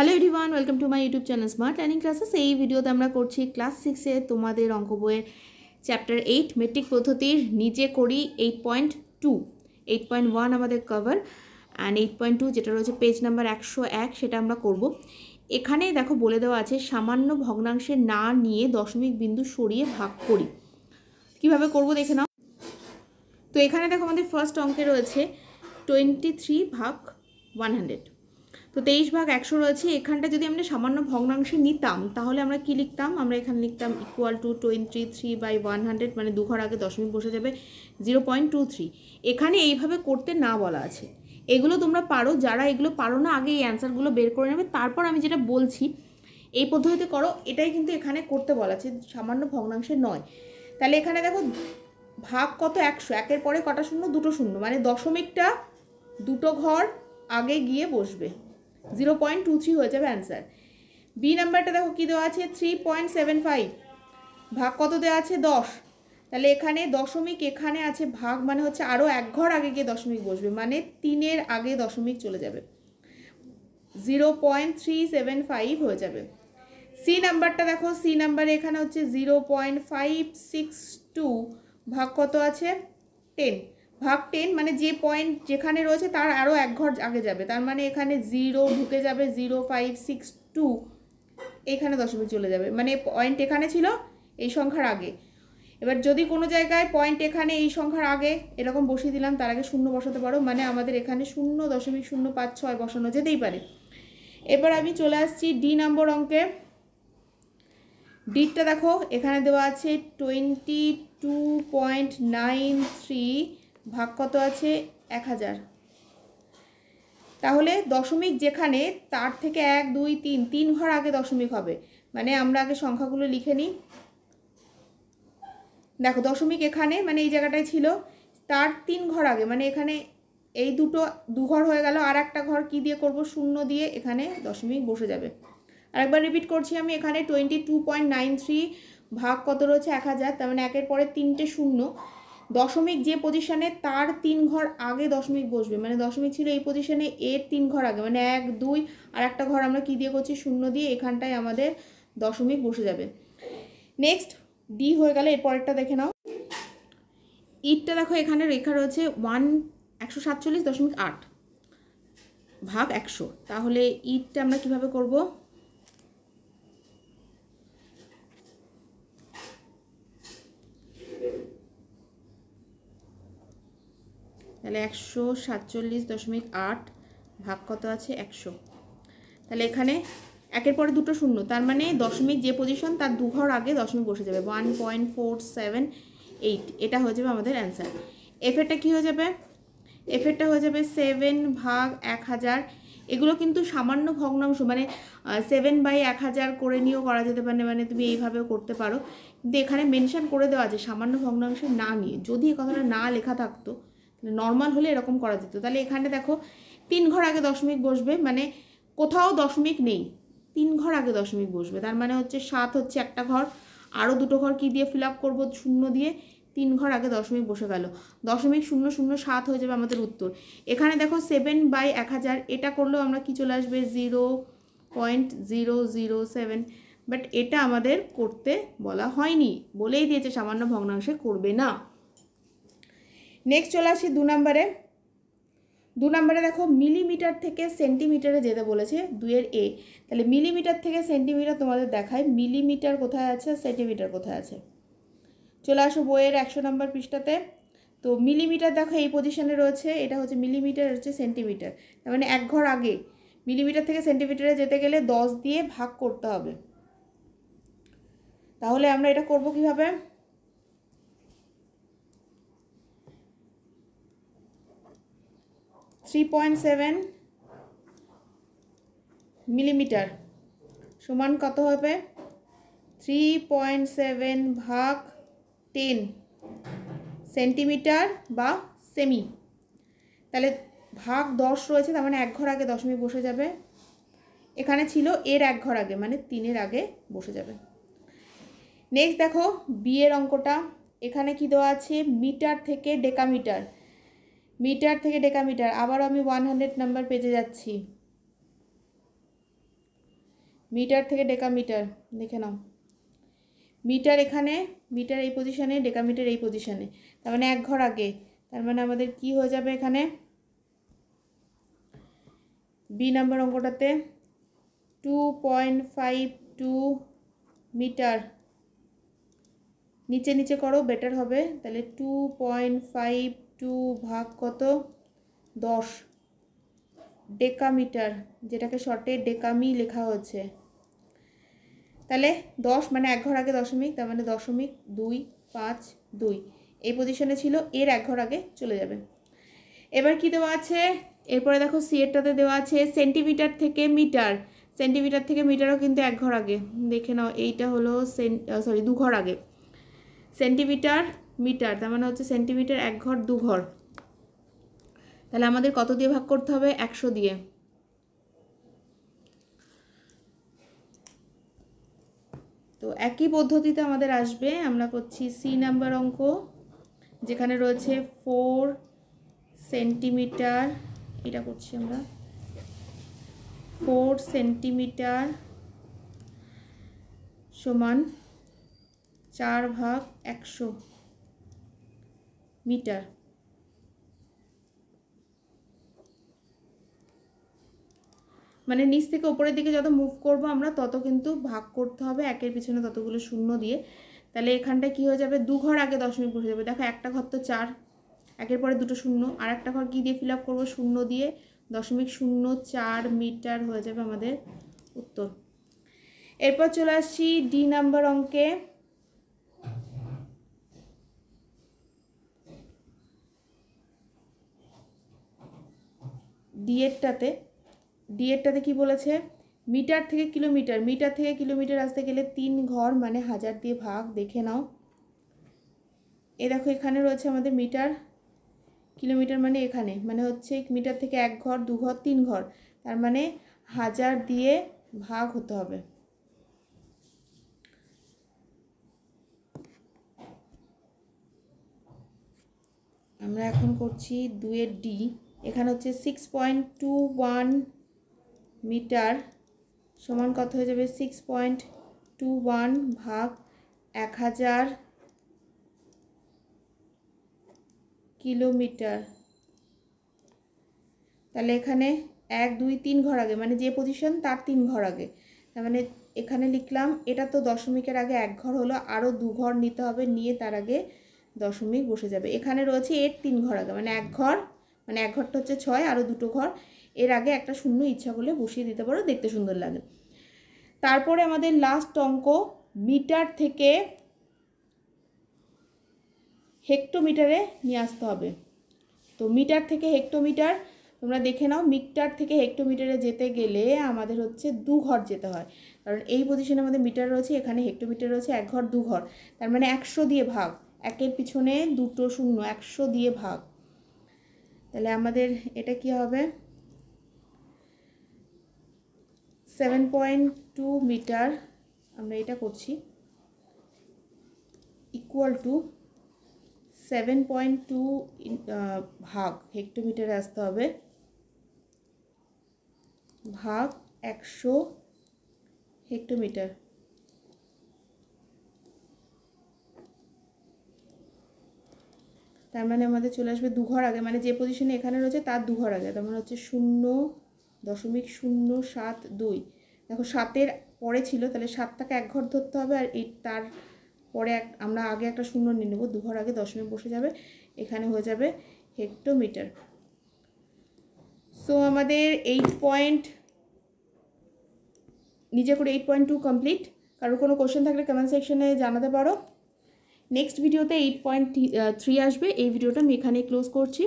Hello everyone, welcome to my YouTube channel smart learning classes. এই ভিডিওতে আমরা করছি ক্লাস 6-এ তোমাদের অঙ্ক বইয়ের চ্যাপ্টার 8 মেট্রিক পদ্ধতির নিচে করি 8.2, 8.1 আমাদের কভার অ্যান্ড 8.2 যেটা রয়েছে পেজ নাম্বার 101 সেটা আমরা করব। এখানে দেখো বলে দেওয়া আছে সামান্য ভগ্নাংশে না নিয়ে দশমিক বিন্দু সরিয়ে ভাগ করি। কিভাবে করব দেখে নাও। তো এখানে দেখো আমাদের ফার্স্ট অঙ্কে রয়েছে 23/100। তো 23/100 রয়েছে। এখানটা যদি আমরা সামান্য ভগ্নাংশে নিতাম তাহলে আমরা কি লিখতাম? আমরা এখানে লিখতাম ইকুয়াল টু 23/100, মানে দু ঘর আগে দশমিক বসে যাবে 0.23। এখানে এইভাবে করতে না বলা আছে। এগুলো তোমরা পারো, যারা এগুলো পারো না আগে এই অ্যান্সারগুলো বের করে নেবে, তারপর আমি যেটা বলছি এই পদ্ধতিতে করো। এটাই কিন্তু এখানে করতে বলা আছে, সামান্য ভগ্নাংশে নয়। তাহলে এখানে দেখো ভাগ কত? 100, একের পরে কটা শূন্য? দুটো শূন্য, মানে দশমিকটা দুটো ঘর আগে গিয়ে বসবে, 0.23 হয়ে যাবে অ্যান্সার। বি নাম্বারটা দেখো কি দেওয়া আছে? 3.75 ভাগ কত দেওয়া আছে? 10। তাহলে এখানে দশমিক এখানে আছে, ভাগ মানে হচ্ছে আরও এক ঘর আগে গিয়ে দশমিক বসবে, মানে 3-এর আগে দশমিক চলে যাবে, 0.375 হয়ে যাবে। সি নাম্বারটা দেখো, সি নাম্বারে এখানে হচ্ছে 0.562 ভাগ কত আছে? 10 ভাগ 10, মানে যে পয়েন্ট যেখানে রয়েছে তার আরও এক ঘর আগে যাবে, তার মানে এখানে 0 ঢুকে যাবে, 0.562 এখানে দশমিক চলে যাবে, মানে পয়েন্ট এখানে ছিল এই সংখ্যার আগে। এবার যদি কোনো জায়গায় পয়েন্ট এখানে এই সংখ্যার আগে এরকম বসিয়ে দিলাম, তার আগে শূন্য বসাতে পারো, মানে আমাদের এখানে 0.056 বসানো যেতেই পারে। এবার আমি চলে আসছি ডি নম্বর অঙ্কে। ডিটা দেখো এখানে দেওয়া আছে 22.93 ভাগ কত আছে? 1000। তাহলে দশমিক যেখানে তার থেকে 1, 2, 3 ঘর আগে দশমিক হবে, মানে আমরা আগে সংখ্যাগুলো লিখে নিই। দেখো দশমিক এখানে, মানে এই জায়গাটায় ছিল, তার 3 ঘর আগে, মানে এখানে এই দু ঘর হয়ে গেল, আর একটা ঘর কি দিয়ে করব? শূন্য দিয়ে এখানে দশমিক বসে যাবে। আরেকবার রিপিট করছি আমি, এখানে 22.93 ভাগ কত রয়েছে? 1000, তার মানে একের পরে 3টে শূন্য, দশমিক যে পজিশনে তার 3 ঘর আগে দশমিক বসবে, মানে দশমিক ছিল এই পজিশনে, এর 3 ঘর আগে, মানে 1, 2 আর একটা ঘর আমরা কি দিয়ে করছি? শূন্য দিয়ে, এখানটায় আমাদের দশমিক বসে যাবে। নেক্সট ডি হয়ে গেলে, এরপরেরটা দেখে নাও। ইটটা দেখো এখানে লেখা রয়েছে 147.8 ভাগ 100। তাহলে ইটটা আমরা কিভাবে করব? তাহলে 147.8 ভাগ কত আছে? 100। তাহলে এখানে একের পরে দুটো শূন্য, তার মানে দশমিক যে পজিশন তার দু ঘর আগে দশমিক বসে যাবে, 1.478, এটা হয়ে যাবে আমাদের অ্যান্সার। এফেরটা কী হয়ে যাবে? এফেরটা হয়ে যাবে 7 ভাগ 1000। এগুলো কিন্তু সামান্য ভগ্নাংশ, মানে 7/1000 করে নিয়েও করা যেতে পারে, মানে তুমি এইভাবেও করতে পারো, কিন্তু এখানে মেনশন করে দেওয়া আছে সামান্য ভগ্নাংশে না নিয়ে। যদি এই কথাটা না লেখা থাকতো, নর্মাল হলে এরকম করা যেত। তাহলে এখানে দেখো 3 ঘর আগে দশমিক বসবে, মানে কোথাও দশমিক নেই, 3 ঘর আগে দশমিক বসবে, তার মানে হচ্ছে 7 হচ্ছে একটা ঘর, আরও দুটো ঘর কি দিয়ে ফিল আপ করবো? শূন্য দিয়ে, 3 ঘর আগে দশমিক বসে গেল, 0.007 হয়ে যাবে আমাদের উত্তর। এখানে দেখো 7/1000, এটা করলেও আমরা কি চলে আসবে? 0.007, বাট এটা আমাদের করতে বলা হয়নি, বলেই দিয়েছে সামান্য ভগ্নাংশে করবে না। নেক্সট চলে আসি 2 নম্বরে। 2 নম্বরে দেখো মিলিমিটার থেকে সেন্টিমিটারে যেতে বলেছে 2-এর এ। তাহলে মিলিমিটার থেকে সেন্টিমিটার তোমাদের দেখায়, মিলিমিটার কোথায় আছে, সেন্টিমিটার কোথায় আছে। চলে আসো বইয়ের 100 নম্বর পৃষ্ঠাতে। তো মিলিমিটার দেখো এই পজিশনে রয়েছে, এটা হচ্ছে মিলিমিটার, হচ্ছে সেন্টিমিটার, তার মানে এক ঘর আগে। মিলিমিটার থেকে সেন্টিমিটারে যেতে গেলে 10 দিয়ে ভাগ করতে হবে। তাহলে আমরা এটা করব কিভাবে? .7 মিলিমিটার সমান কত হবে? 3.7 ভাগ 10 সেন্টিমিটার বা সেমি। তাহলে ভাগ 10 রয়েছে, তার মানে এক ঘর আগে দশমিক বসে যাবে, এখানে ছিল এর এক ঘর আগে, মানে 3-এর আগে বসে যাবে। নেক্সট দেখো বিয়ের অঙ্কটা। এখানে কি দেওয়া আছে? মিটার থেকে ডেকামিটার, মিটার থেকে ডেকামিটার। আবার আমি 100 নাম্বার পেজে যাচ্ছি। মিটার থেকে ডেকামিটার দেখে নাও, মিটার এখানে, মিটার এই পজিশানে, ডেকামিটার এই পজিশানে, তার মানে এক ঘর আগে। তার মানে আমাদের কি হয়ে যাবে এখানে বি নাম্বার অঙ্কটাতে 2.52 মিটার, নিচে নিচে করো বেটার হবে। তাহলে 2.52 ভাগ কত 10 ডেকামিটার, যেটাকে শর্টে ডেকামি লেখা হয়েছে। তাহলে 10 মানে এক ঘর আগে দশমিক, তার মানে 0.252 এই পজিশনে ছিল, এর এক ঘর আগে চলে যাবে। এবার কি দেওয়া আছে এরপরে দেখো সি এরটাতে দেওয়া আছে সেন্টিমিটার থেকে মিটার, সেন্টিমিটার থেকে মিটারও কিন্তু এক ঘর আগে, দেখে নাও এইটা হলো দু ঘর আগে। সেন্টিমিটার মিটার তার মানে হচ্ছে সেন্টিমিটার এক ঘর দু ঘর, তাহলে আমাদের কত দিয়ে ভাগ করতে হবে 100 দিয়ে। তো একই পদ্ধতিতে আমাদের আসবে, আমরা করছি সি নাম্বার অঙ্ক, যেখানে রয়েছে 4 সেন্টিমিটার, এটা করছি আমরা 4 সেন্টিমিটার সমান 4 ভাগ 100 মিটার। মানে নিচ থেকে উপরের দিকে যত মুভ করব আমরা তত কিন্তু ভাগ করতে হবে একের পিছনে ততগুলো শূন্য দিয়ে। তাহলে এখানটায় কী হয়ে যাবে, দু ঘর আগে দশমিক বসে যাবে। দেখো একটা ঘর তো 4, একের পরে দুটো শূন্য, আর একটা ঘর কী দিয়ে ফিল আপ করবো, শূন্য দিয়ে, 0.04 মিটার হয়ে যাবে আমাদের উত্তর। এরপর চলে আসছি ডি নাম্বার অঙ্কে। ডিএরটাতে কি বলেছে, মিটার থেকে কিলোমিটার, মিটার থেকে কিলোমিটার আসতে গেলে 3 ঘর মানে 1000 দিয়ে ভাগ, দেখে নাও। এ দেখো এখানে রয়েছে আমাদের মিটার, কিলোমিটার মানে এখানে, মানে হচ্ছে মিটার থেকে এক ঘর দু ঘর 3 ঘর, তার মানে 1000 দিয়ে ভাগ হতে হবে। আমরা এখন করছি 2-এর ডি, এখানে হচ্ছে 6.21 মিটার সমান কত হয়ে যাবে 6.21 ভাগ 1000 কিলোমিটার। তাহলে এখানে 1 2 3 ঘর আগে, মানে যে পজিশন তার 3 ঘর আগে, তার মানে এখানে লিখলাম এটা তো দশমিকের আগে এক ঘর হলো, আরও 2 ঘর নিতে হবে, নিয়ে তার আগে দশমিক বসে যাবে। এখানে রয়েছে এর 3 ঘর আগে, মানে এক ঘর, মানে এক ঘরটা হচ্ছে 6, আরও দুটো ঘর, এর আগে একটা শূন্য ইচ্ছা করলে বসিয়ে দিতে পারো, দেখতে সুন্দর লাগে। তারপরে আমাদের লাস্ট অঙ্ক, মিটার থেকে হেক্টোমিটারে নিয়ে আসতে হবে। তো মিটার থেকে হেক্টোমিটার তোমরা দেখে নাও, মিটার থেকে হেক্টোমিটারে যেতে গেলে আমাদের হচ্ছে 2 ঘর যেতে হয়, কারণ এই পজিশনে আমাদের মিটার রয়েছে, এখানে হেক্টোমিটার রয়েছে, এক ঘর 2 ঘর, তার মানে 100 দিয়ে ভাগ, একের পিছনে দুটো শূন্য, 100 দিয়ে ভাগ। তাহলে আমাদের এটা কি হবে 7.2 মিটার, আমরা এটা করছি ইকুয়াল টু 7.2 ভাগ হেক্টোমিটারে আসতে হবে ভাগ 100 হেক্টোমিটার। তার মানে আমাদের চলে আসবে 2 ঘর আগে, মানে যে পজিশনে এখানে রয়েছে তার 2 ঘর আগে, তার মানে হচ্ছে 0.072। দেখো 7-এর পরে ছিল, তাহলে 7টাকে এক ঘর ধরতে হবে, আর এই তার পরে আমরা আগে একটা শূন্য নিয়ে নেব, 2 ঘর আগে দশমিক বসে যাবে, এখানে হয়ে যাবে হেক্টোমিটার। সো আমাদের 8 নিজে করে 8.2 কমপ্লিট। কারোর কোনো কোশ্চেন থাকলে কমেন্ট সেকশনে জানাতে পারো। নেক্সট ভিডিওতে 8.3 আসবে। এই ভিডিওটা আমি এখানেই ক্লোজ করছি।